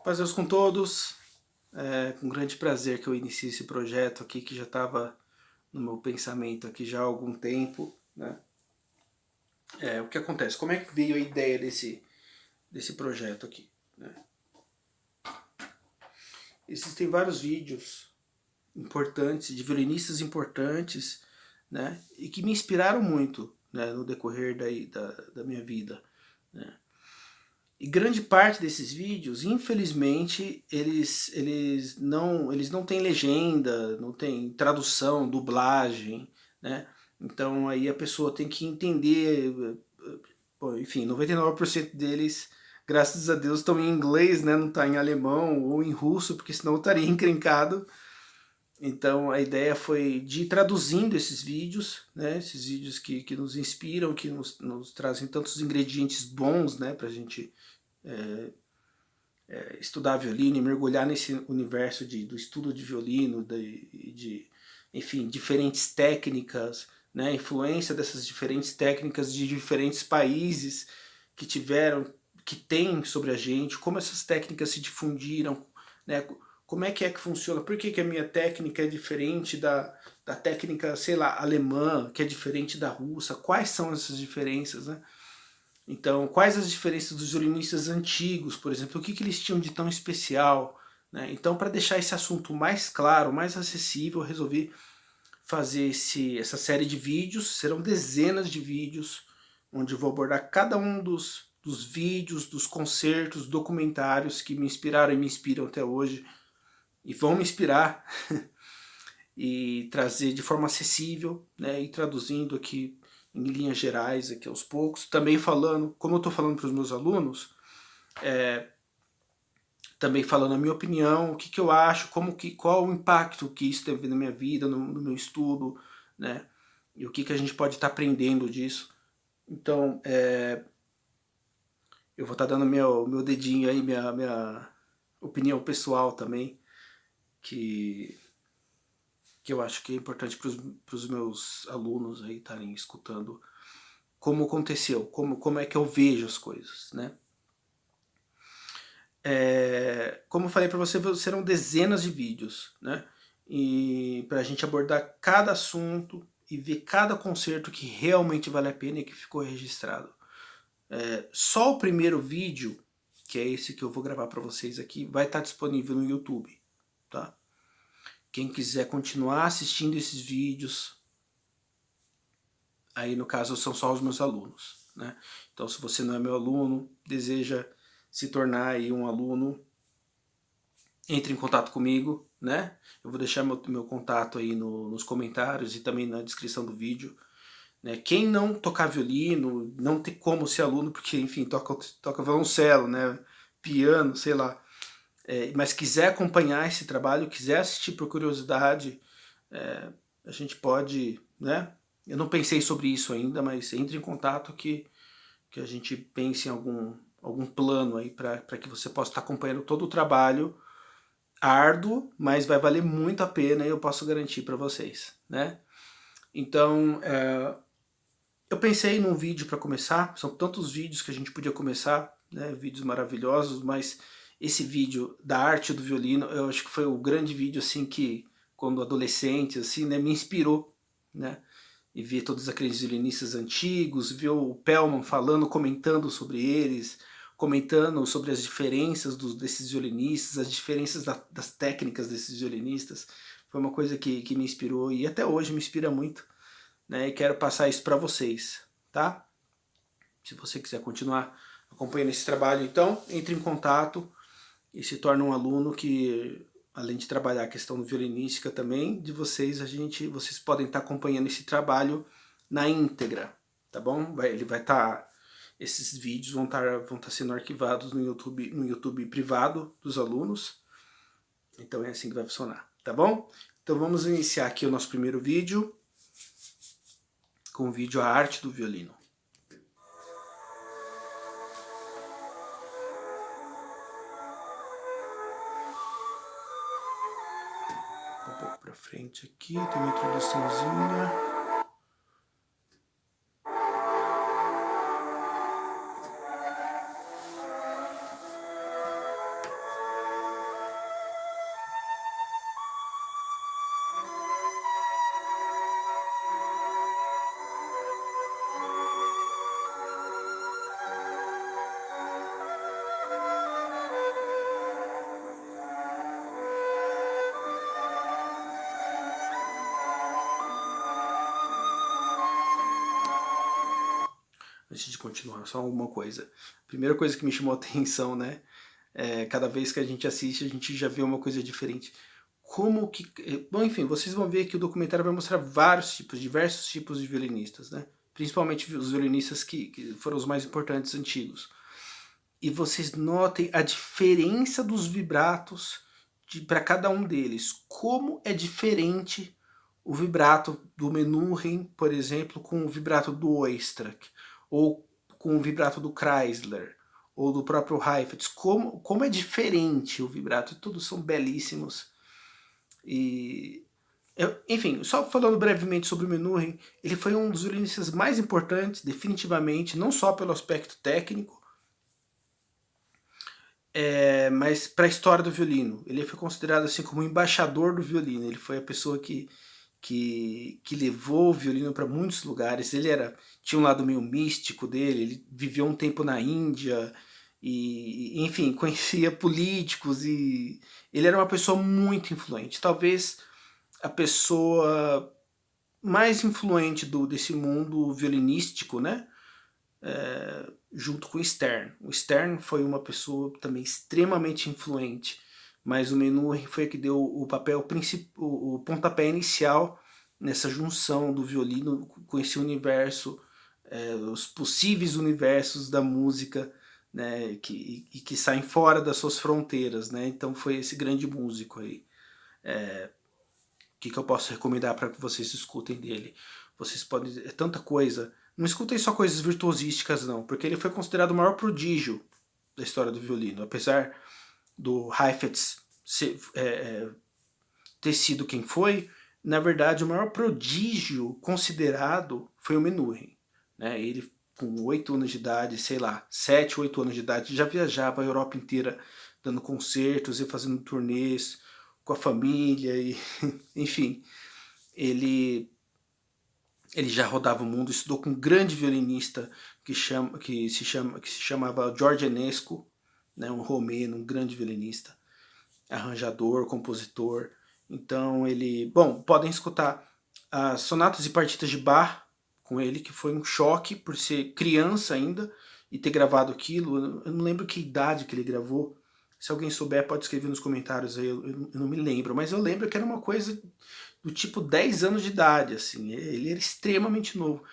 Paz a Deus com todos. É com grande prazer que eu inicio esse projeto aqui que já estava no meu pensamento aqui já há algum tempo, né? O que acontece? Como é que veio a ideia desse projeto aqui, né? Existem vários vídeos importantes, de violinistas importantes, né? E que me inspiraram muito, né? No decorrer da minha vida, né? E grande parte desses vídeos, infelizmente, eles não têm legenda, não tem tradução, dublagem, né? Então aí a pessoa tem que entender, bom, enfim, 99% deles, graças a Deus, estão em inglês, né? Não está em alemão ou em russo, porque senão eu estaria encrencado. Então a ideia foi de ir traduzindo esses vídeos, né? Esses vídeos que nos inspiram, que nos trazem tantos ingredientes bons, né? Para a gente estudar violino e mergulhar nesse universo do estudo de violino, enfim, diferentes técnicas, né, influência dessas diferentes técnicas de diferentes países que tiveram, que tem sobre a gente, como essas técnicas se difundiram, né, como é que funciona, por que a minha técnica é diferente da técnica, sei lá, alemã, que é diferente da russa, quais são essas diferenças, né? Então, quais as diferenças dos violinistas antigos, por exemplo, o que eles tinham de tão especial, né? Então, para deixar esse assunto mais claro, mais acessível, eu resolvi fazer essa série de vídeos, serão dezenas de vídeos, onde eu vou abordar cada um dos vídeos, dos concertos, documentários que me inspiraram e me inspiram até hoje, e vão me inspirar, e trazer de forma acessível, né, e traduzindo aqui em linhas gerais, aqui aos poucos, também falando, como eu estou falando para os meus alunos, também falando a minha opinião, o que eu acho, qual o impacto que isso teve na minha vida, no meu estudo, né, e o que a gente pode estar aprendendo disso. Então, eu vou estar dando meu dedinho aí, minha opinião pessoal também, que eu acho que é importante para os meus alunos aí estarem escutando como aconteceu, como é que eu vejo as coisas, né? Como eu falei para você, serão dezenas de vídeos, né? E para a gente abordar cada assunto e ver cada concerto que realmente vale a pena e que ficou registrado. Só o primeiro vídeo, que é esse que eu vou gravar para vocês aqui, vai estar disponível no YouTube, tá? Quem quiser continuar assistindo esses vídeos, aí no caso são só os meus alunos, né? Então se você não é meu aluno, deseja se tornar aí um aluno, entre em contato comigo, né? Eu vou deixar meu contato aí nos comentários e também na descrição do vídeo, né? Quem não tocar violino, não tem como ser aluno, porque enfim, toca violoncelo, né? Piano, sei lá. Mas quiser acompanhar esse trabalho, quiser assistir por curiosidade, a gente pode, né? Eu não pensei sobre isso ainda, mas entre em contato que a gente pense em algum plano aí para que você possa estar acompanhando todo o trabalho árduo, mas vai valer muito a pena e eu posso garantir para vocês, né? Então, eu pensei num vídeo para começar, são tantos vídeos que a gente podia começar, né? Vídeos maravilhosos, mas esse vídeo da arte do violino, eu acho que foi o grande vídeo assim que, quando adolescente, assim, né, me inspirou, né? E ver todos aqueles violinistas antigos, ver o Pellman falando, comentando sobre eles, comentando sobre as diferenças desses violinistas, as diferenças das técnicas desses violinistas. Foi uma coisa que me inspirou e até hoje me inspira muito, né? E quero passar isso para vocês, tá? Se você quiser continuar acompanhando esse trabalho, então entre em contato e se torne um aluno que, além de trabalhar a questão violinística também, de vocês, vocês podem estar acompanhando esse trabalho na íntegra, tá bom? Ele vai estar, esses vídeos vão estar sendo arquivados no YouTube privado dos alunos, então é assim que vai funcionar, tá bom? Então vamos iniciar aqui o nosso primeiro vídeo, com o vídeo A Arte do Violino. Um pouco pra frente aqui, tem uma introduçãozinha. antes de continuar, só uma coisa. A primeira coisa que me chamou a atenção, né? Cada vez que a gente assiste, a gente já vê uma coisa diferente. Como que... Bom, enfim, vocês vão ver que o documentário vai mostrar diversos tipos de violinistas, né? Principalmente os violinistas que foram os mais importantes antigos. E vocês notem a diferença dos vibratos para cada um deles. Como é diferente o vibrato do Menuhin, por exemplo, com o vibrato do Oistrakh, ou com o vibrato do Kreisler, ou do próprio Heifetz. Como é diferente o vibrato. Todos são belíssimos. Enfim, só falando brevemente sobre o Menuhin, ele foi um dos violinistas mais importantes, definitivamente, não só pelo aspecto técnico, mas para a história do violino. Ele foi considerado assim como o embaixador do violino. Ele foi a pessoa que levou o violino para muitos lugares. Ele tinha um lado meio místico dele, ele viveu um tempo na Índia, e enfim, conhecia políticos, e ele era uma pessoa muito influente. Talvez a pessoa mais influente desse mundo violinístico, né? Junto com o Stern. O Stern foi uma pessoa também extremamente influente, mas o Menuhin foi que deu o papel principal, o pontapé inicial nessa junção do violino com esse universo, os possíveis universos da música, né, que saem fora das suas fronteiras, né? Então foi esse grande músico aí. O que eu posso recomendar para que vocês escutem dele? Vocês podem... É tanta coisa. Não escutem só coisas virtuosísticas, não, porque ele foi considerado o maior prodígio da história do violino. Apesar do Heifetz ter sido quem foi, na verdade o maior prodígio considerado foi o Menuhin. Né? Ele, com 8 anos de idade, sei lá, 7, 8 anos de idade, já viajava a Europa inteira dando concertos e fazendo turnês com a família, e enfim, ele já rodava o mundo, estudou com um grande violinista que se chamava George Enescu, né, um romeno, um grande violinista, arranjador, compositor. Então ele... Bom, podem escutar as sonatas e partitas de Bach com ele, que foi um choque por ser criança ainda e ter gravado aquilo. Eu não lembro que idade que ele gravou. Se alguém souber, pode escrever nos comentários aí, eu não me lembro. Mas eu lembro que era uma coisa do tipo 10 anos de idade, assim. Ele era extremamente novo.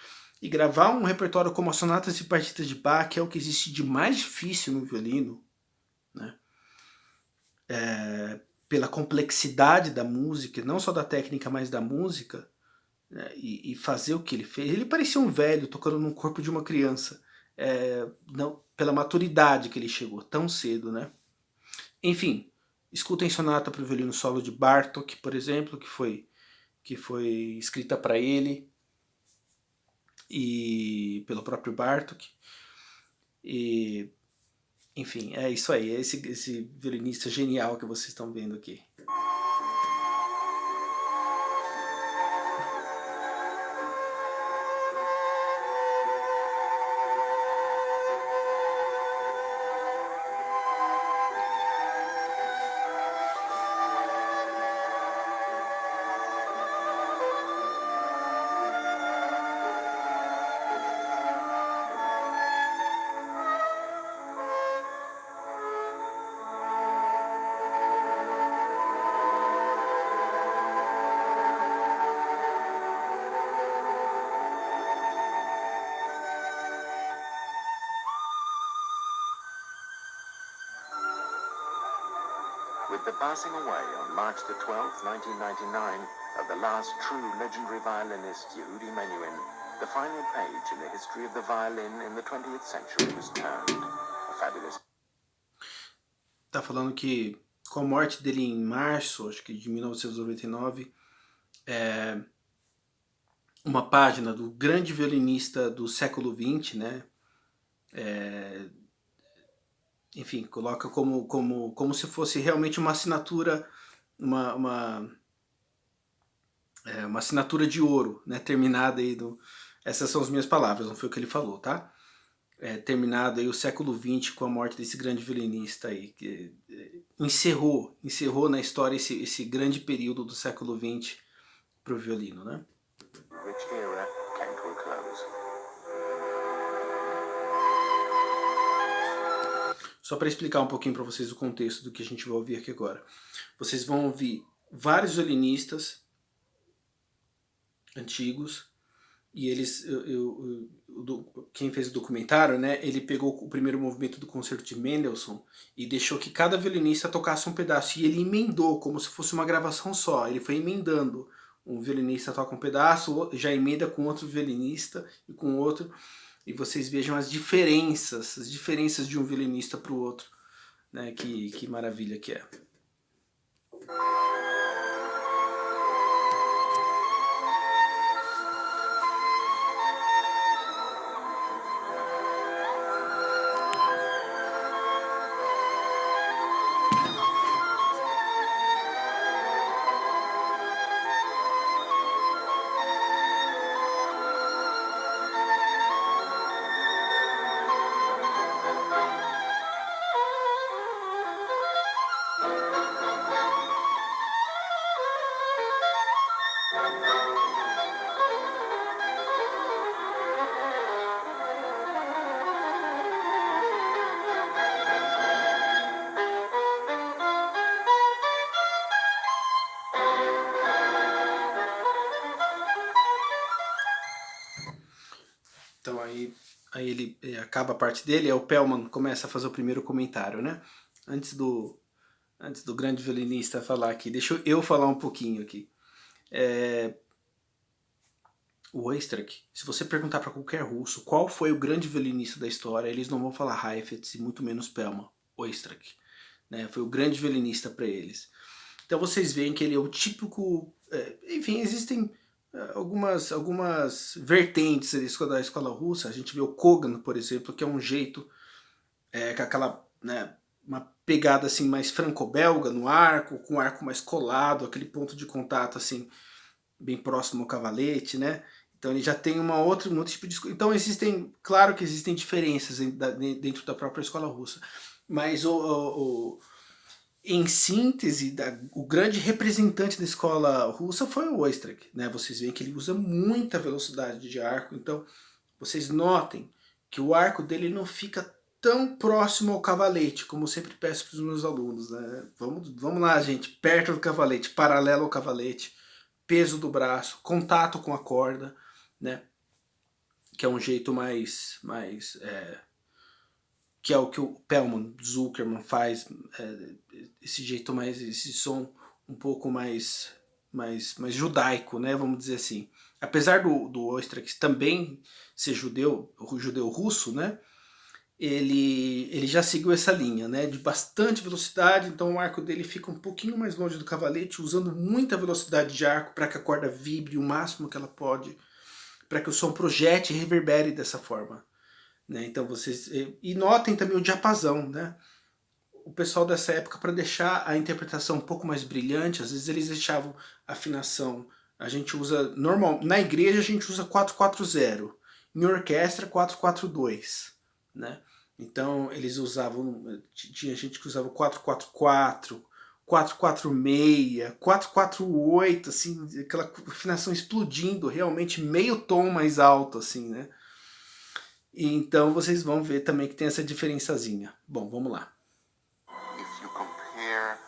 E gravar um repertório como as sonatas e partitas de Bach, que é o que existe de mais difícil no violino, né? Pela complexidade da música, não só da técnica, mas da música, né? E fazer o que ele fez. Ele parecia um velho tocando no corpo de uma criança, não, pela maturidade que ele chegou tão cedo, né? Enfim, escutem sonata para o violino solo de Bartók, por exemplo, que foi escrita para ele e pelo próprio Bartók. E, enfim, é isso aí, é esse violinista genial que vocês estão vendo aqui. With the passing away on March the 12th, 1999, of the last true legendary violinist Yehudi Menuhin, the final page in the history of the violin in the 20th century was turned. A fabulous... Tá falando que com a morte dele em março, acho que de 1999, uma página do grande violinista do século XX, né? Enfim, coloca como se fosse realmente uma assinatura, uma assinatura de ouro, né? Terminada aí essas são as minhas palavras, não foi o que ele falou, tá? Terminado aí o século XX com a morte desse grande violinista aí, que encerrou na história esse grande período do século XX para o violino, né? Which era came to a close. Só para explicar um pouquinho para vocês o contexto do que a gente vai ouvir aqui agora. Vocês vão ouvir vários violinistas antigos, e eles, quem fez o documentário, né, ele pegou o primeiro movimento do concerto de Mendelssohn e deixou que cada violinista tocasse um pedaço, e ele emendou como se fosse uma gravação só, ele foi emendando. Um violinista toca um pedaço, já emenda com outro violinista e com outro, e vocês vejam as diferenças de um violinista para o outro, né, que maravilha que é. Então aí ele acaba a parte dele, aí o Pellman começa a fazer o primeiro comentário, né? Antes do grande violinista falar aqui, deixa eu falar um pouquinho aqui. O Oistrakh, se você perguntar para qualquer russo qual foi o grande violinista da história, eles não vão falar Heifetz e muito menos Pellman. Oistrakh, né? Foi o grande violinista para eles. Então vocês veem que ele é o típico... enfim, existem algumas vertentes da escola russa. A gente vê o Kogan, por exemplo, que é um jeito, com aquela, né, uma pegada assim mais franco-belga no arco, com o arco mais colado, aquele ponto de contato assim bem próximo ao cavalete, né? Então ele já tem um outro tipo de... Então existem, claro que existem diferenças dentro da própria escola russa, mas em síntese, o grande representante da escola russa foi o Oistrakh, né? Vocês veem que ele usa muita velocidade de arco, então vocês notem que o arco dele não fica tão próximo ao cavalete, como eu sempre peço para os meus alunos, né? Vamos lá, gente, perto do cavalete, paralelo ao cavalete, peso do braço, contato com a corda, né? Que é um jeito que é o que o Pellman, Zuckerman faz, esse jeito esse som um pouco mais judaico, né, vamos dizer assim. Apesar do Oistrakh também ser judeu russo, né, ele já seguiu essa linha, né, de bastante velocidade, então o arco dele fica um pouquinho mais longe do cavalete, usando muita velocidade de arco para que a corda vibre o máximo que ela pode, para que o som projete e reverbere dessa forma. Né? Então vocês... E notem também o diapasão, né? O pessoal dessa época, para deixar a interpretação um pouco mais brilhante, às vezes eles deixavam a afinação... A gente usa... na igreja a gente usa 4/4/0. Em orquestra, 4/4/2. Né? Então eles usavam... Tinha gente que usava 4/4/4, 4/4/6, 4/4/8, assim, aquela afinação explodindo, realmente meio tom mais alto, assim, né? E então vocês vão ver também que tem essa diferençazinha. Bom, vamos lá. If you compare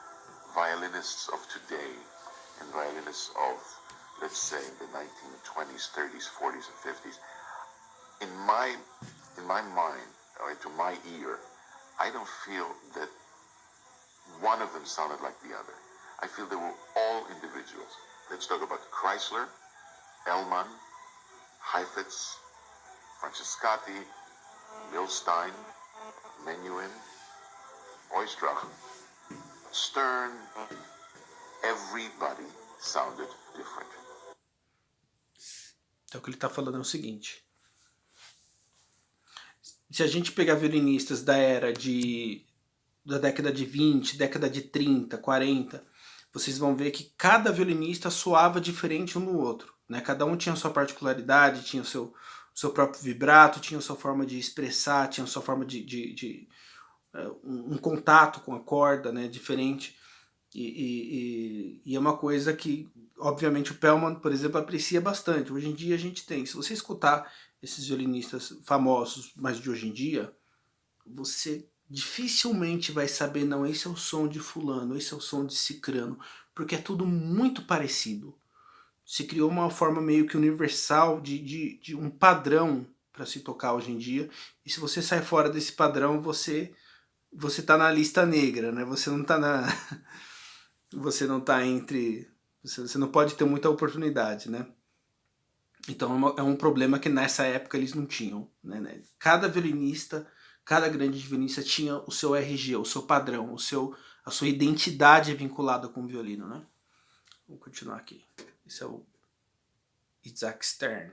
violinists of today and violinists of, let's say, the 1920s, 30s, 40s and 50s, in my mind, or to my ear, I don't feel that one of them sounded like the other. I feel they were all individuals. Let's talk about Chrysler, Elman, Heifetz, Francescatti, Milstein, Menuhin, Oistrakh, Stern. Everybody sounded different. Então o que ele está falando é o seguinte. Se a gente pegar violinistas da década de 20, década de 30, 40, vocês vão ver que cada violinista soava diferente um do outro. Né? Cada um tinha a sua particularidade, tinha o seu próprio vibrato, tinha a sua forma de expressar, tinha a sua forma de um contato com a corda, né, diferente. E é uma coisa que, obviamente, o Pellman, por exemplo, aprecia bastante. Hoje em dia a gente tem, se você escutar esses violinistas famosos, mas de hoje em dia, você dificilmente vai saber, não, esse é o som de fulano, esse é o som de cicrano, porque é tudo muito parecido. Se criou uma forma meio que universal de um padrão para se tocar hoje em dia, e se você sai fora desse padrão, você tá na lista negra, né? Você não tá na você não tá entre, você não pode ter muita oportunidade, né? Então é um problema que nessa época eles não tinham, né? Cada violinista, cada grande violinista tinha o seu RG, o seu padrão, a sua identidade vinculada com o violino, né? Vamos continuar aqui. Esse é o Isaac Stern.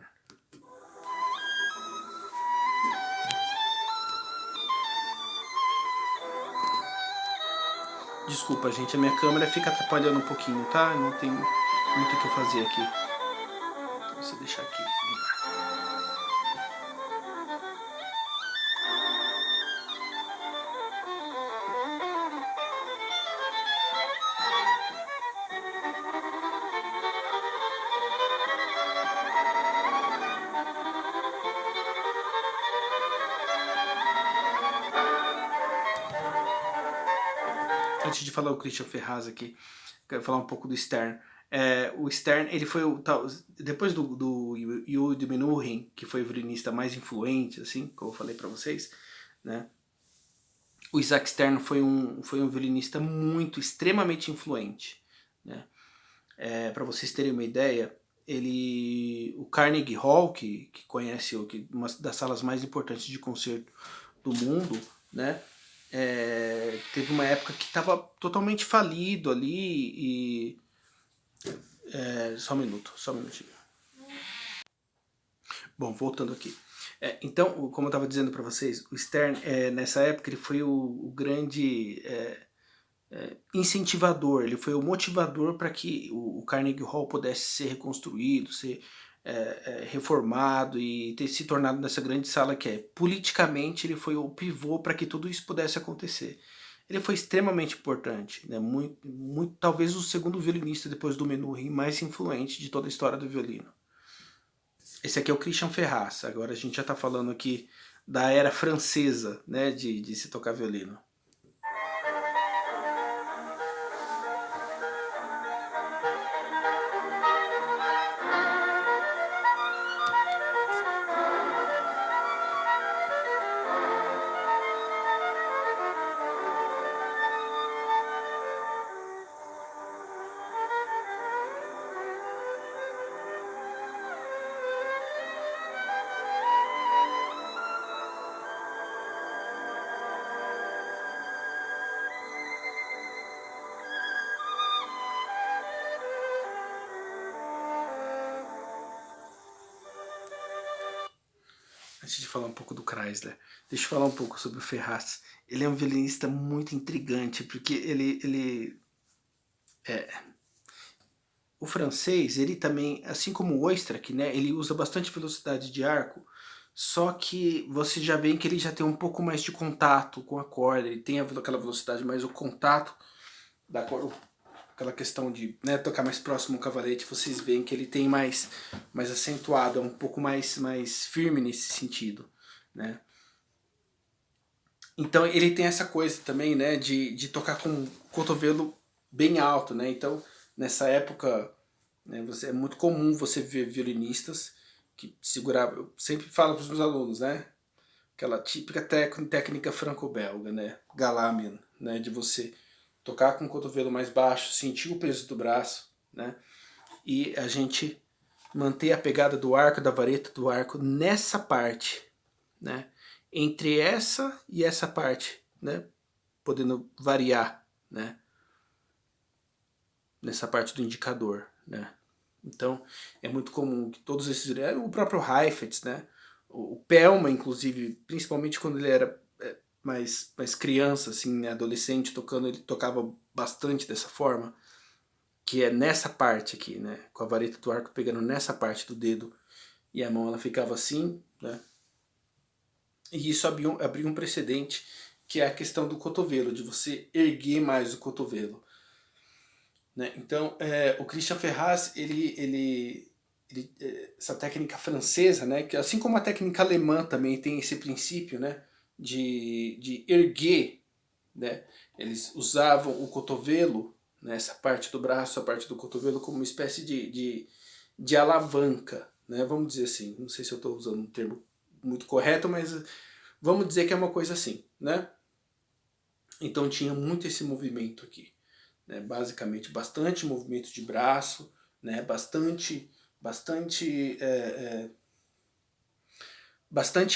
Desculpa, gente, a minha câmera fica atrapalhando um pouquinho, tá? Não tem muito o que eu fazer aqui. Deixa eu deixar aqui. Antes de falar o Christian Ferraz aqui, quero falar um pouco do Stern. O Stern, ele foi depois do Yehudi Menuhin, que foi o violinista mais influente, assim, como eu falei para vocês, né? O Isaac Stern foi um violinista extremamente influente, né? Para vocês terem uma ideia, o Carnegie Hall, que conhece uma das salas mais importantes de concerto do mundo, né? Teve uma época que estava totalmente falido ali e... só um minutinho. Bom, voltando aqui. Então, como eu estava dizendo para vocês, o Stern, nessa época, ele foi o grande incentivador, ele foi o motivador para que o Carnegie Hall pudesse ser reconstruído, ser reformado e ter se tornado nessa grande sala que é. Politicamente, ele foi o pivô para que tudo isso pudesse acontecer. Ele foi extremamente importante, né? Talvez o segundo violinista depois do Menuhin mais influente de toda a história do violino. Esse aqui é o Christian Ferraz. Agora a gente já está falando aqui da era francesa, né, de se tocar violino. Antes de falar um pouco do Kreisler, deixa eu falar um pouco sobre o Ferraz. Ele é um violinista muito intrigante, porque o francês, ele também, assim como o Oistrakh, né, ele usa bastante velocidade de arco, só que você já vê que ele já tem um pouco mais de contato com a corda, ele tem aquela velocidade, mas o contato da corda, aquela questão de, né, tocar mais próximo ao cavalete, vocês veem que ele tem mais acentuado, é um pouco mais firme nesse sentido, né? Então ele tem essa coisa também, né, de tocar com o cotovelo bem alto, né? Então nessa época, né, é muito comum você ver violinistas que seguravam, eu sempre falo para os meus alunos, né, aquela típica técnica franco-belga, né, Galamien, né, de você tocar com o cotovelo mais baixo, sentir o peso do braço, né, e a gente manter a pegada do arco, da vareta do arco nessa parte, né, entre essa e essa parte, né, podendo variar, né, nessa parte do indicador, né. Então é muito comum que todos esses, o próprio Heifetz, né, o Pelma, inclusive, principalmente quando ele era mais criança, assim, né, adolescente, tocando, ele tocava bastante dessa forma, que é nessa parte aqui, né, com a vareta do arco pegando nessa parte do dedo e a mão ela ficava assim, né, e isso abriu um precedente, que é a questão do cotovelo, de você erguer mais o cotovelo, né. Então o Christian Ferraz, essa técnica francesa, né, que assim como a técnica alemã também tem esse princípio, né, de erguer, né? Eles usavam o cotovelo, né, essa parte do braço, a parte do cotovelo, como uma espécie de alavanca, né? Vamos dizer assim, não sei se eu estou usando um termo muito correto, mas vamos dizer que é uma coisa assim, né? Então tinha muito esse movimento aqui, né? Basicamente bastante movimento de braço, né? Bastante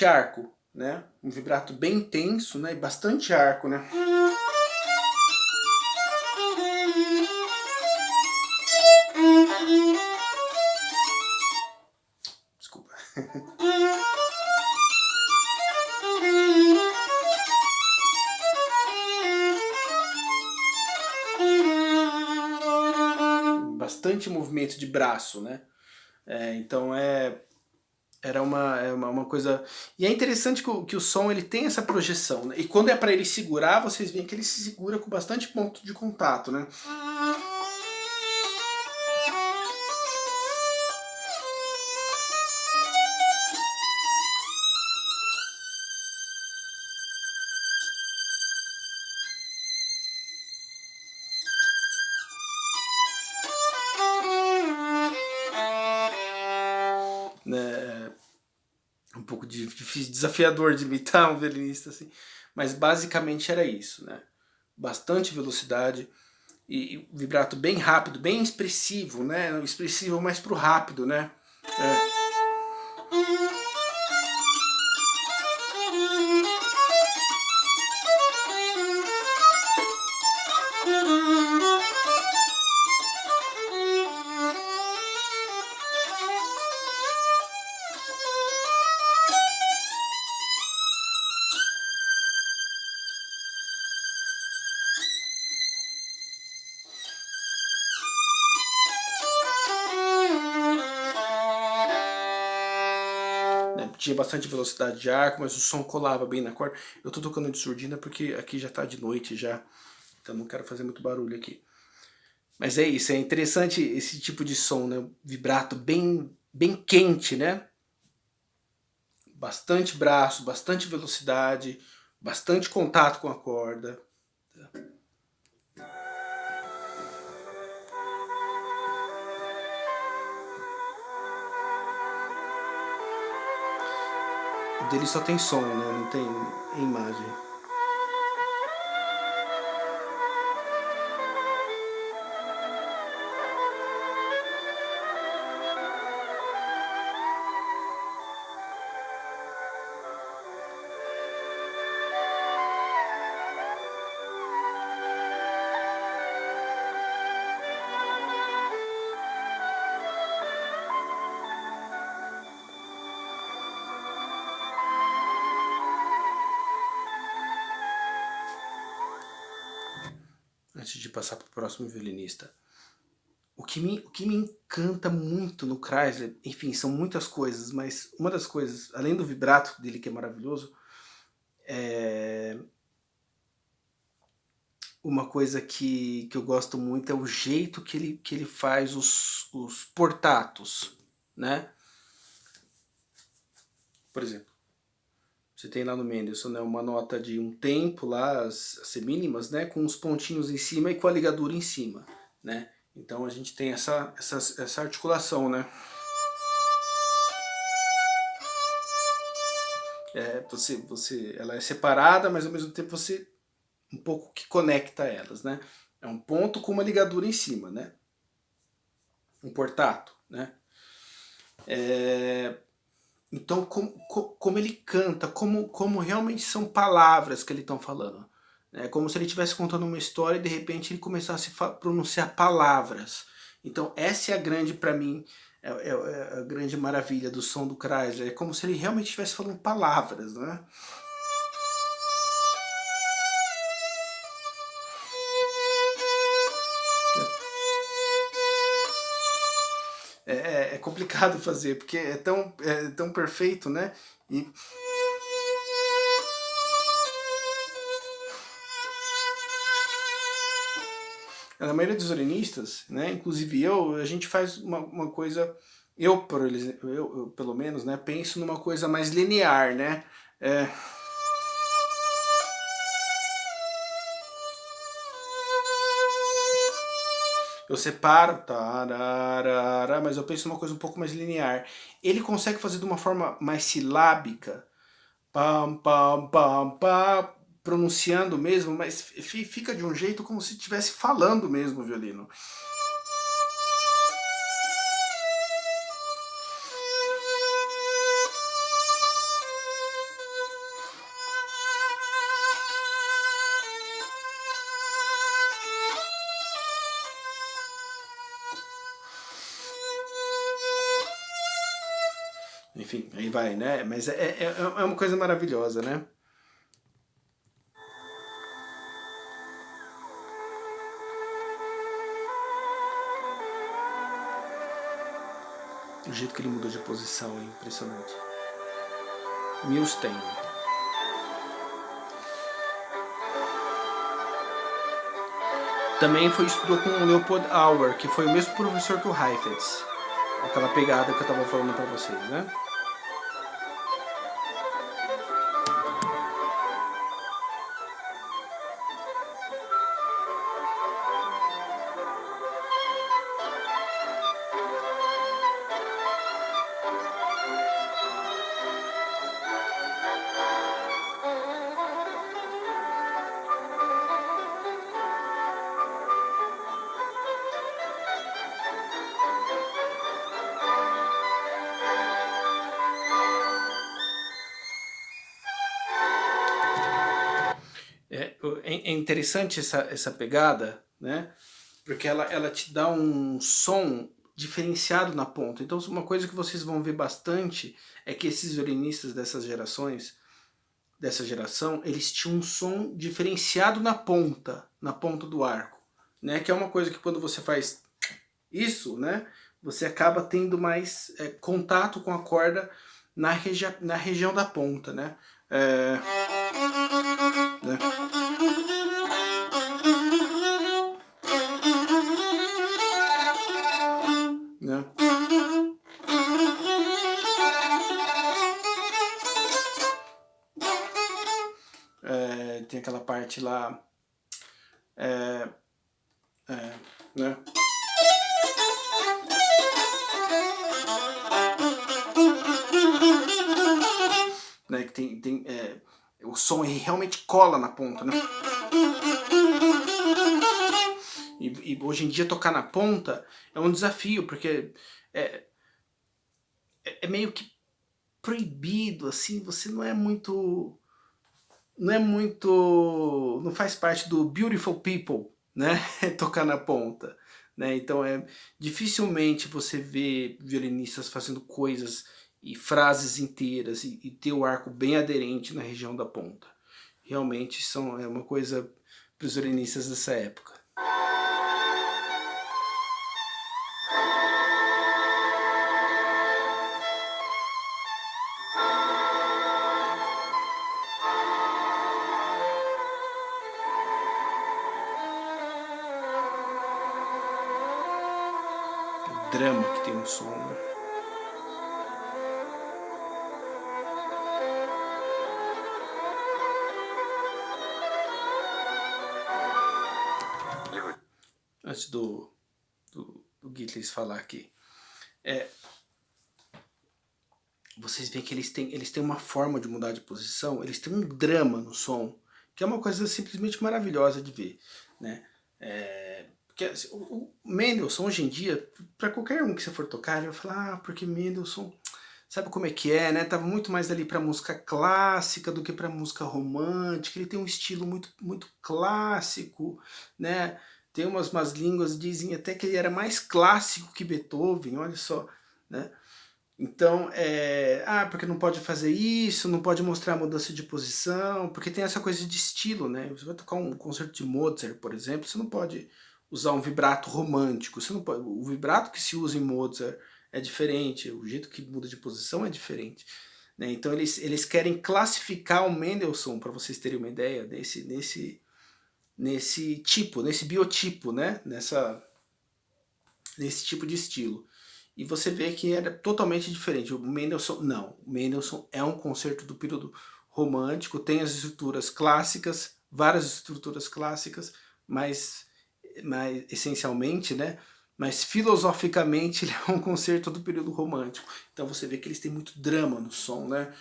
arco, né? Um vibrato bem intenso, né? E bastante arco, né? Desculpa. Bastante movimento de braço, né? Então era uma coisa... E é interessante que o som ele tem essa projeção, né? E quando é para ele segurar, vocês veem que ele se segura com bastante ponto de contato, né? Um pouco difícil, desafiador de imitar um violinista assim, mas basicamente era isso, né? Bastante velocidade e vibrato bem rápido, bem expressivo, né? Expressivo mais pro rápido, né? Tinha bastante velocidade de arco, mas o som colava bem na corda. Eu tô tocando de surdina porque aqui já tá de noite já, então não quero fazer muito barulho aqui. Mas é isso, é interessante esse tipo de som, né? Vibrato bem quente, né? Bastante braço, bastante velocidade, bastante contato com a corda. O dele só tem som, né? Não tem imagem. Antes de passar para o próximo violinista. O que me encanta muito no Kreisler, enfim, são muitas coisas, mas uma das coisas, além do vibrato dele que é maravilhoso, uma coisa que eu gosto muito é o jeito que ele faz os portatos, né? Por exemplo, você tem lá no Mendelssohn, né, uma nota de um tempo lá, as semínimas, né, com os pontinhos em cima e com a ligadura em cima, né? Então a gente tem essa articulação, né? Ela é separada, mas ao mesmo tempo você um pouco que conecta elas, né? É um ponto com uma ligadura em cima, né? Um portato, né? Então, como ele canta, como realmente são palavras que ele está falando. É como se ele estivesse contando uma história e de repente ele começasse a pronunciar palavras. Então essa é a grande, para mim, é a grande maravilha do som do Kreisler. É como se ele realmente estivesse falando palavras, né? É complicado fazer, porque é tão perfeito, né? E na maioria dos violinistas, né, inclusive a gente faz uma coisa, eu pelo menos, né, penso numa coisa mais linear, né? Eu separo, tararara, mas eu penso numa coisa um pouco mais linear. Ele consegue fazer de uma forma mais silábica, pam, pam, pam, pam, pronunciando mesmo, mas fica de um jeito como se estivesse falando mesmo o violino. Enfim, aí vai, né? Mas é uma coisa maravilhosa, né? O jeito que ele mudou de posição é impressionante. Milstein. Também estudou com o Leopold Auer, que foi o mesmo professor que o Heifetz. Aquela pegada que eu estava falando para vocês, né? É interessante essa pegada, né? Porque ela te dá um som diferenciado na ponta. Então uma coisa que vocês vão ver bastante é que esses violinistas dessas gerações, dessa geração, eles tinham um som diferenciado na ponta do arco, né? Que é uma coisa que quando você faz isso, né? Você acaba tendo mais contato com a corda na região da ponta, né? Né? Né? Tem aquela parte lá, né? Né, que tem o som realmente cola na ponta, né? E hoje em dia tocar na ponta é um desafio, porque é meio que proibido, assim, você não faz parte do beautiful people, né? Tocar na ponta, né? Então dificilmente você vê violinistas fazendo coisas e frases inteiras e ter o arco bem aderente na região da ponta. Realmente é uma coisa para os violinistas dessa época. Drama que tem no som, né? Antes do Gitlis falar aqui, vocês veem que eles têm uma forma de mudar de posição, eles têm um drama no som, que é uma coisa simplesmente maravilhosa de ver, né? Porque assim, o Mendelssohn hoje em dia, para qualquer um que você for tocar, ele vai falar, porque Mendelssohn, sabe como é que é, né? Tava muito mais ali para música clássica do que para música romântica. Ele tem um estilo muito clássico, né? Tem umas línguas dizem até que ele era mais clássico que Beethoven, olha só, né? Então, porque não pode fazer isso, não pode mostrar mudança de posição, porque tem essa coisa de estilo, né? Você vai tocar um concerto de Mozart, por exemplo, você não pode usar um vibrato romântico, você não pode, o vibrato que se usa em Mozart é diferente, o jeito que muda de posição é diferente, né? Então eles querem classificar o Mendelssohn, para vocês terem uma ideia, nesse biotipo, né? Nesse tipo de estilo. E você vê que era totalmente diferente. O Mendelssohn é um concerto do período romântico, tem as estruturas clássicas, várias estruturas clássicas, mas mas essencialmente, né? Mas filosoficamente ele é um concerto do período romântico. Então você vê que eles têm muito drama no som, né?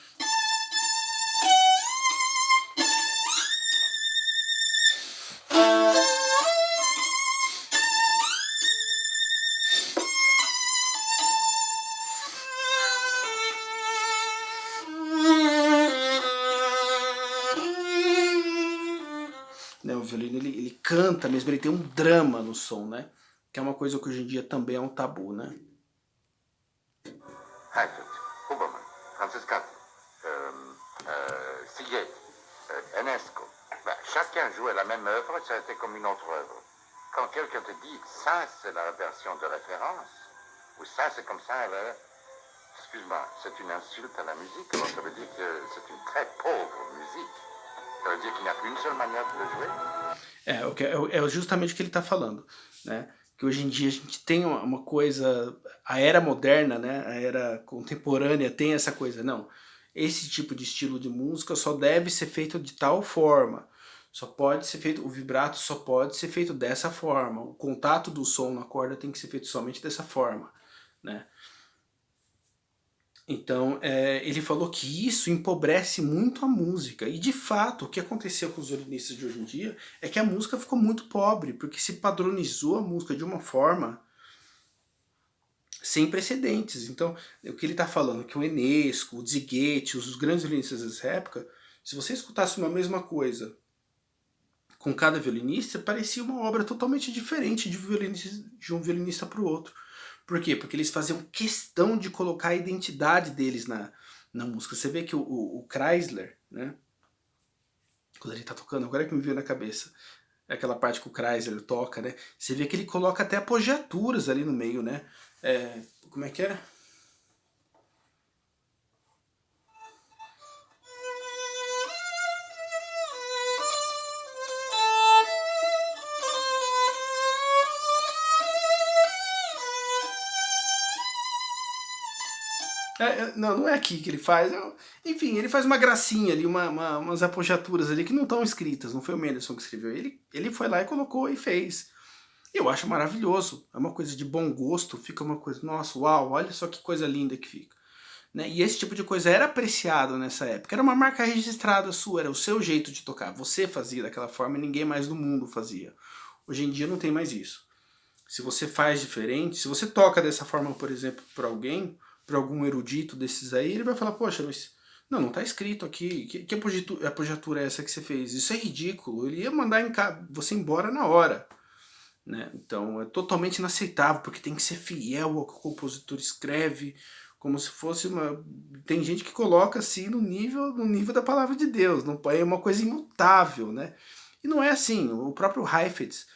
Né, o violino ele canta mesmo, ele tem um drama no som, né? Que é uma coisa que hoje em dia também é um tabu, né? Hackett, Huberman, Francescatti, Sillet, Enesco. Ben, chacun jouait la même œuvre et ça a été comme une autre œuvre. Quand quelqu'un te dit ça c'est la version de référence, ou ça c'est comme ça, là, excuse-moi, c'est une insulte à la musique, alors ça veut dire que c'est une très pauvre musique. Ça veut dire qu'il n'y a qu'une seule manière de le jouer. É justamente o que ele está falando, né? Que hoje em dia a gente tem uma coisa, a era moderna, né? A era contemporânea tem essa coisa, não. Esse tipo de estilo de música só deve ser feito de tal forma, só pode ser feito, o vibrato só pode ser feito dessa forma, o contato do som na corda tem que ser feito somente dessa forma, né? Então, ele falou que isso empobrece muito a música. E, de fato, o que aconteceu com os violinistas de hoje em dia é que a música ficou muito pobre, porque se padronizou a música de uma forma sem precedentes. Então, o que ele está falando, que o Enesco, o Dzighetti, os grandes violinistas dessa época, se você escutasse uma mesma coisa com cada violinista, parecia uma obra totalmente diferente de um violinista para o outro. Por quê? Porque eles faziam questão de colocar a identidade deles na música. Você vê que o Chrysler, né? Quando ele tá tocando, agora é que me veio na cabeça, é aquela parte que o Chrysler toca, né? Você vê que ele coloca até apogiaturas ali no meio, né? Como é que era? Não é aqui que ele faz. Enfim, ele faz uma gracinha ali, umas apogiaturas ali que não estão escritas. Não foi o Mendelssohn que escreveu. Ele foi lá e colocou e fez. Eu acho maravilhoso. É uma coisa de bom gosto. Fica uma coisa, nossa, uau, olha só que coisa linda que fica. Né? E esse tipo de coisa era apreciado nessa época. Era uma marca registrada sua, era o seu jeito de tocar. Você fazia daquela forma e ninguém mais no mundo fazia. Hoje em dia não tem mais isso. Se você faz diferente, se você toca dessa forma, por exemplo, para alguém, para algum erudito desses aí, ele vai falar, poxa, mas não tá escrito aqui, que apogiatura é essa que você fez? Isso é ridículo, ele ia mandar você embora na hora. Né? Então é totalmente inaceitável, porque tem que ser fiel ao que o compositor escreve, como se fosse uma... Tem gente que coloca assim no nível da palavra de Deus, não é uma coisa imutável, né? E não é assim, o próprio Heifetz,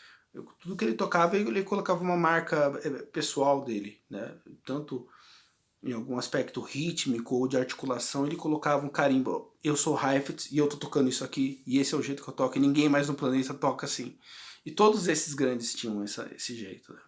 tudo que ele tocava, ele colocava uma marca pessoal dele, né? Tanto em algum aspecto rítmico ou de articulação, ele colocava um carimbo, eu sou Heifetz e eu tô tocando isso aqui, e esse é o jeito que eu toco, e ninguém mais no planeta toca assim. E todos esses grandes tinham esse jeito, né?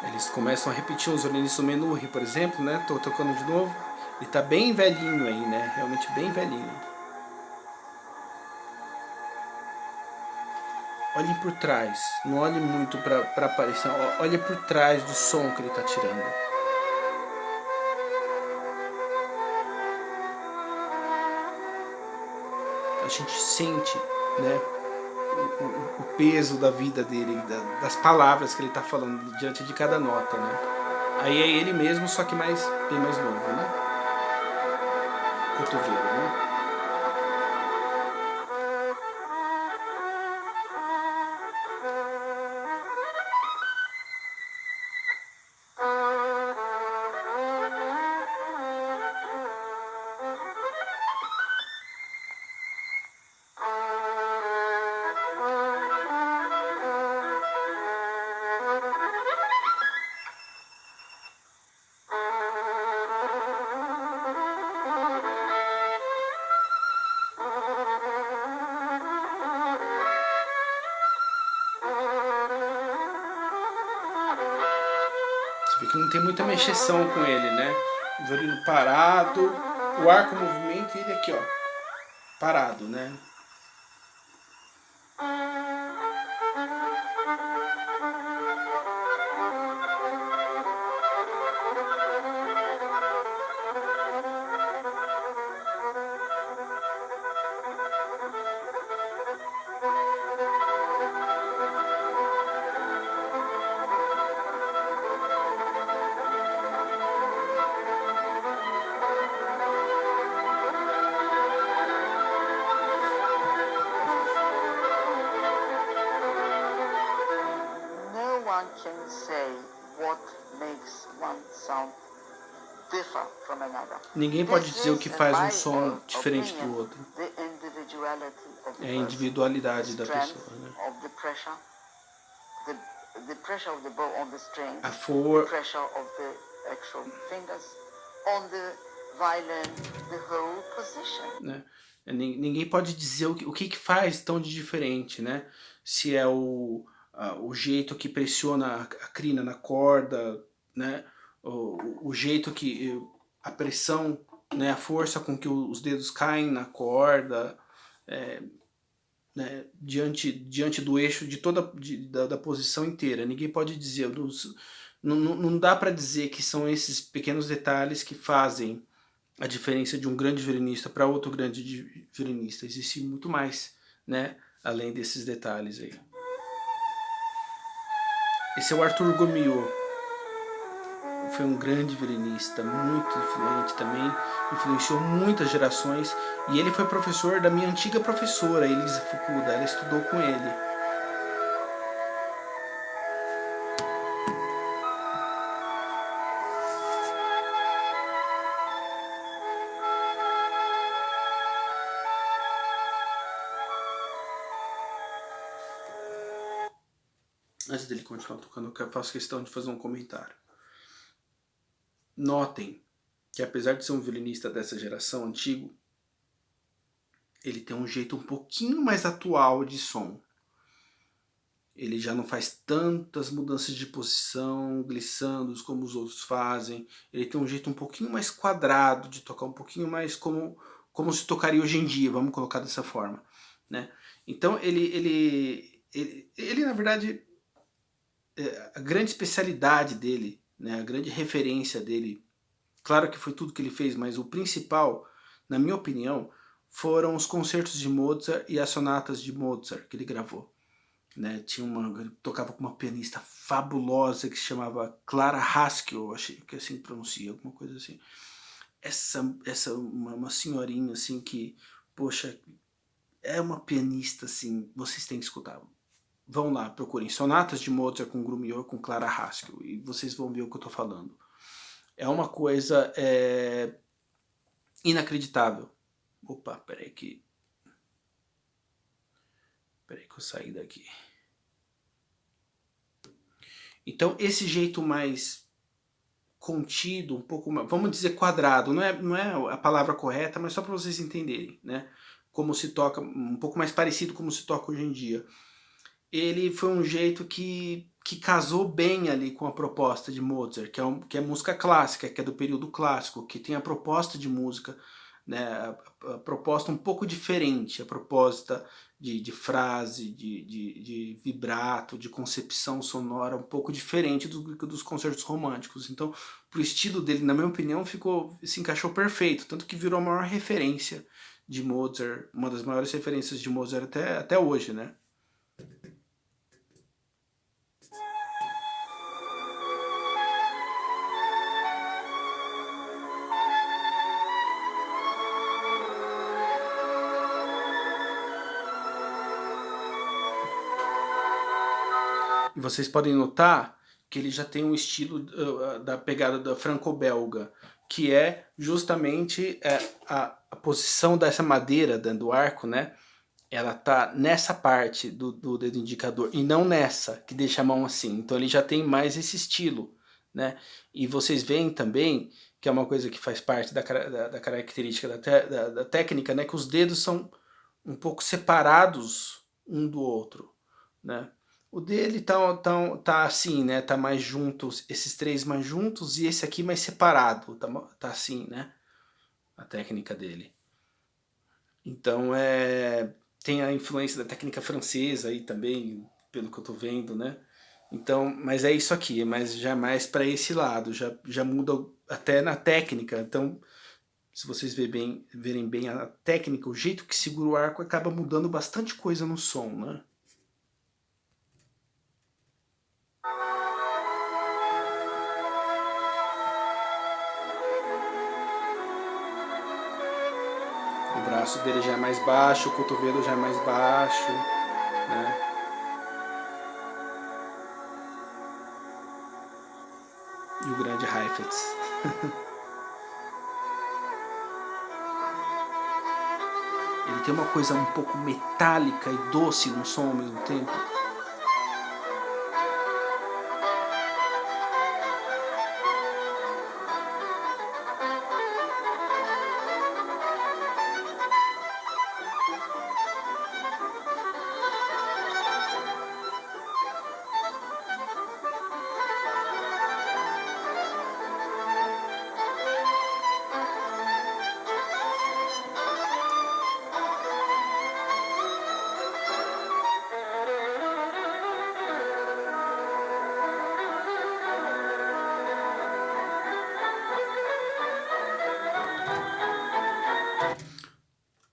Eles começam a repetir os violinistas do Menuhin, por exemplo, né? Tô tocando de novo. Ele tá bem velhinho aí, né? Realmente bem velhinho. Olhem por trás, não olhe muito pra aparecer, olhe por trás do som que ele tá tirando. A gente sente, né, o peso da vida dele, das palavras que ele tá falando diante de cada nota, né? Aí é ele mesmo, só que bem mais novo, né? Cotovelo, né? que não tem muita mexeção com ele, né? O violino parado, o arco movimento e ele aqui, ó, parado, né? No one can say what makes one sound differ from another. Ninguém pode This dizer o is, que in faz um my som diferente do opinion, outro. the individuality of the É a person, individualidade the da strength pessoa, né? of the pressure, the pressure of the bow on the strings, A the pressure of the actual fingers on the violin, the whole position. né? Ninguém pode dizer o que faz tão de diferente, né? Se é o jeito que pressiona a crina na corda, né? O jeito que a pressão, né? A força com que os dedos caem na corda, né? diante do eixo de da posição inteira. Ninguém pode dizer, não dá para dizer que são esses pequenos detalhes que fazem a diferença de um grande violinista para outro grande violinista. Existe muito mais, né, além desses detalhes aí. Esse é o Arthur Gomiot. Foi um grande violinista, muito influente também, influenciou muitas gerações, e ele foi professor da minha antiga professora, Elisa Fukuda. Ela estudou com ele. Antes dele continuar tocando, eu faço questão de fazer um comentário. Notem que, apesar de ser um violinista dessa geração antigo, ele tem um jeito um pouquinho mais atual de som. Ele já não faz tantas mudanças de posição, glissandos como os outros fazem. Ele tem um jeito um pouquinho mais quadrado de tocar, um pouquinho mais como se tocaria hoje em dia, vamos colocar dessa forma, né? Então ele na verdade, a grande especialidade dele, né, a grande referência dele, claro que foi tudo que ele fez, mas o principal, na minha opinião, foram os concertos de Mozart e as sonatas de Mozart que ele gravou. Né? Ele tocava com uma pianista fabulosa que se chamava Clara Haskell, acho que assim pronuncia, alguma coisa assim. Uma senhorinha assim que, poxa, é uma pianista assim, vocês têm que escutar. Vão lá, procurem Sonatas de Mozart com Grumiaux com Clara Haskell e vocês vão ver o que eu tô falando. É uma coisa inacreditável. Opa, peraí que eu saí daqui. Então esse jeito mais contido, um pouco mais, vamos dizer quadrado, não é a palavra correta, mas só para vocês entenderem, né? Como se toca, um pouco mais parecido como se toca hoje em dia. Ele foi um jeito que casou bem ali com a proposta de Mozart, que é música clássica, que é do período clássico, que tem a proposta de música, né, a proposta um pouco diferente, a proposta de frase, de vibrato, de concepção sonora um pouco diferente dos concertos românticos. Então, pro estilo dele, na minha opinião, se encaixou perfeito, tanto que virou a maior referência de Mozart, uma das maiores referências de Mozart até hoje, né? E vocês podem notar que ele já tem um estilo da pegada da franco-belga, que é justamente a posição dessa madeira dentro do arco, né? Ela tá nessa parte do dedo indicador e não nessa, que deixa a mão assim. Então ele já tem mais esse estilo, né? E vocês veem também, que é uma coisa que faz parte da característica da técnica, né? Que os dedos são um pouco separados um do outro, né? O dele tá assim, né? Tá mais juntos, esses três mais juntos e esse aqui mais separado. Tá assim, né? A técnica dele. Então tem a influência da técnica francesa aí também, pelo que eu tô vendo, né? Então, mas é isso aqui, mas já mais para esse lado, já muda até na técnica. Então, se vocês verem bem a técnica, o jeito que segura o arco acaba mudando bastante coisa no som, né? O braço dele já é mais baixo, o cotovelo já é mais baixo, né? E o grande Heifetz. Ele tem uma coisa um pouco metálica e doce no som ao mesmo tempo.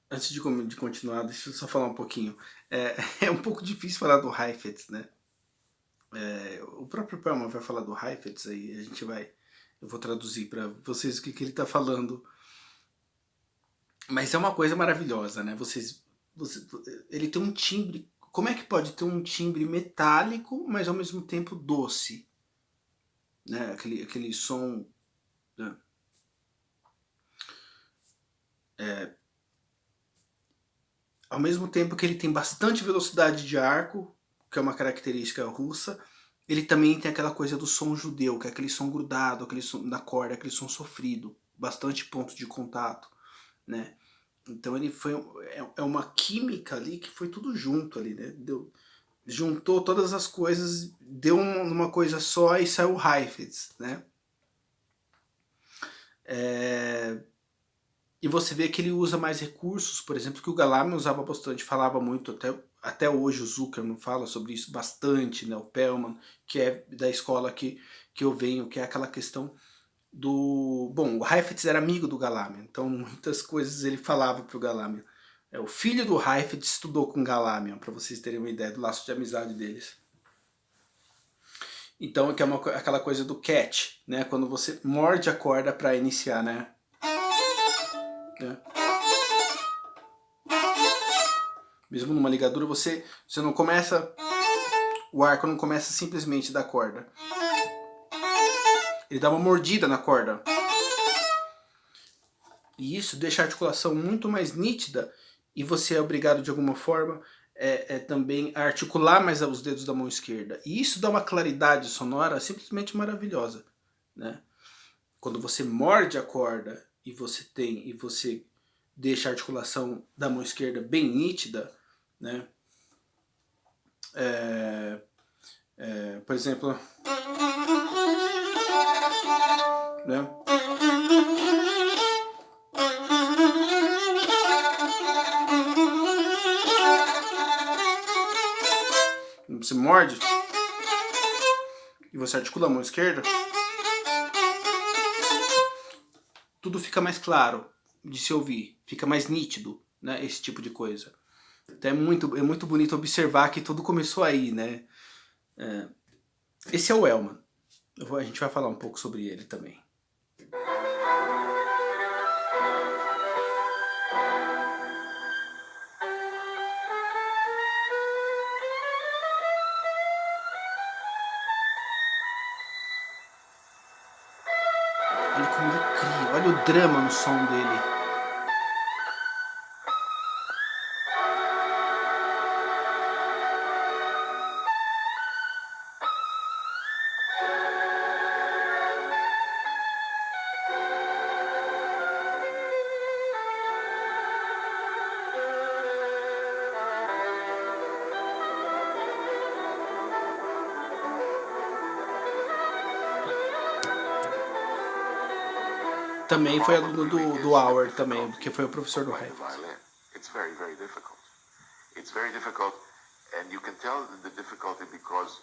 Antes de continuar, deixa eu só falar um pouquinho. É um pouco difícil falar do Heifetz, né? O próprio Perlman vai falar do Heifetz aí, eu vou traduzir para vocês o que ele está falando. Mas é uma coisa maravilhosa, né? Ele tem um timbre. Como é que pode ter um timbre metálico, mas ao mesmo tempo doce? Né? Aquele som. Né? Ao mesmo tempo que ele tem bastante velocidade de arco, que é uma característica russa, ele também tem aquela coisa do som judeu, que é aquele som grudado, aquele som da corda, aquele som sofrido, bastante pontos de contato, né? Então ele foi uma química ali que foi tudo junto ali, né? Juntou todas as coisas, deu uma coisa só e saiu o Heifetz, né? E você vê que ele usa mais recursos, por exemplo, que o Galamé usava bastante, falava muito, até hoje o Zuckerman fala sobre isso bastante, né? O Perlman, que é da escola que eu venho, que é aquela questão do... Bom, o Heifetz era amigo do Galamé, então muitas coisas ele falava para o Galamé. O filho do Heifetz estudou com Galamé, para vocês terem uma ideia do laço de amizade deles. Então, que é aquela coisa do catch, né? Quando você morde a corda para iniciar, né? Mesmo numa ligadura, você não começa... O arco não começa simplesmente da corda. Ele dá uma mordida na corda. E isso deixa a articulação muito mais nítida e você é obrigado de alguma forma também a articular mais os dedos da mão esquerda. E isso dá uma claridade sonora simplesmente maravilhosa, né? Quando você morde a corda e você deixa a articulação da mão esquerda bem nítida, né? Por exemplo, né? Você morde e você articula a mão esquerda, tudo fica mais claro de se ouvir, fica mais nítido, né? Esse tipo de coisa. Então é muito bonito observar que tudo começou aí, né? Esse é o Elman. A gente vai falar um pouco sobre ele também. Olha como ele cria, olha o drama no som dele. também foi aluno do Howard também, que foi o professor do Heifetz. It's very, very difficult. It's very difficult, and you can tell the difficulty because